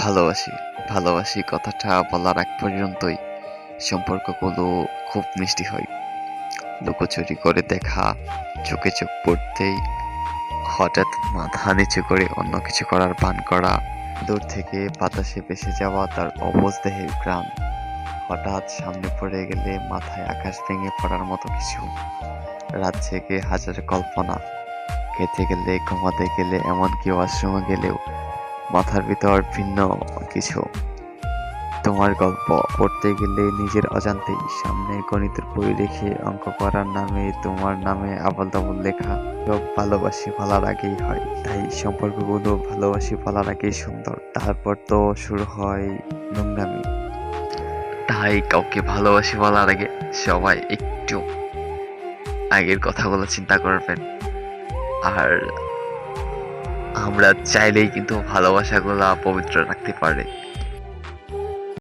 ভালোবাসি। ভালোবাসি কথাটা বলার আগ পর্যন্তই সম্পর্কগুলো খুব মিষ্টি হয়। লুকোচুরি করে দেখা, চোখে চোখ পড়তেই হঠাৎ মাথা নিচু করে অন্য কিছু করার ভান করা, দূর থেকে বাতাসে ভেসে যাওয়া তার অবুঝ দেহের ঘ্রাণ, হঠাৎ সামনে পড়ে গেলে মাথায় আকাশ ভেঙে পড়ার মতো কিছু, রাত জেগে হাজার কল্পনা, খেতে গেলে, ঘুমাতে গেলে, এমনকি ওয়াশরুমে গেলেও মাথার ভিতর ভিন্ন কিছু। তোমার গল্প পড়তে গেলে নিজের অজান্তেই সামনে গণিতের বই রেখে অঙ্ক করার নামে তোমার নামে আবোল-তাবোল লেখা। সব ভালোবাসি বলার আগেই হয়। তাই সম্পর্কগুলো ভালোবাসি বলার আগেই সুন্দর। তারপর তো শুরু হয় নোংরামি। তাই কাউকে ভালোবাসি বলার আগে সবাই একটু আগের কথাগুলো চিন্তা করবেন। আর আমরা চাইলেই কিন্তু ভালোবাসাগুলা পবিত্র রাখতে পারি।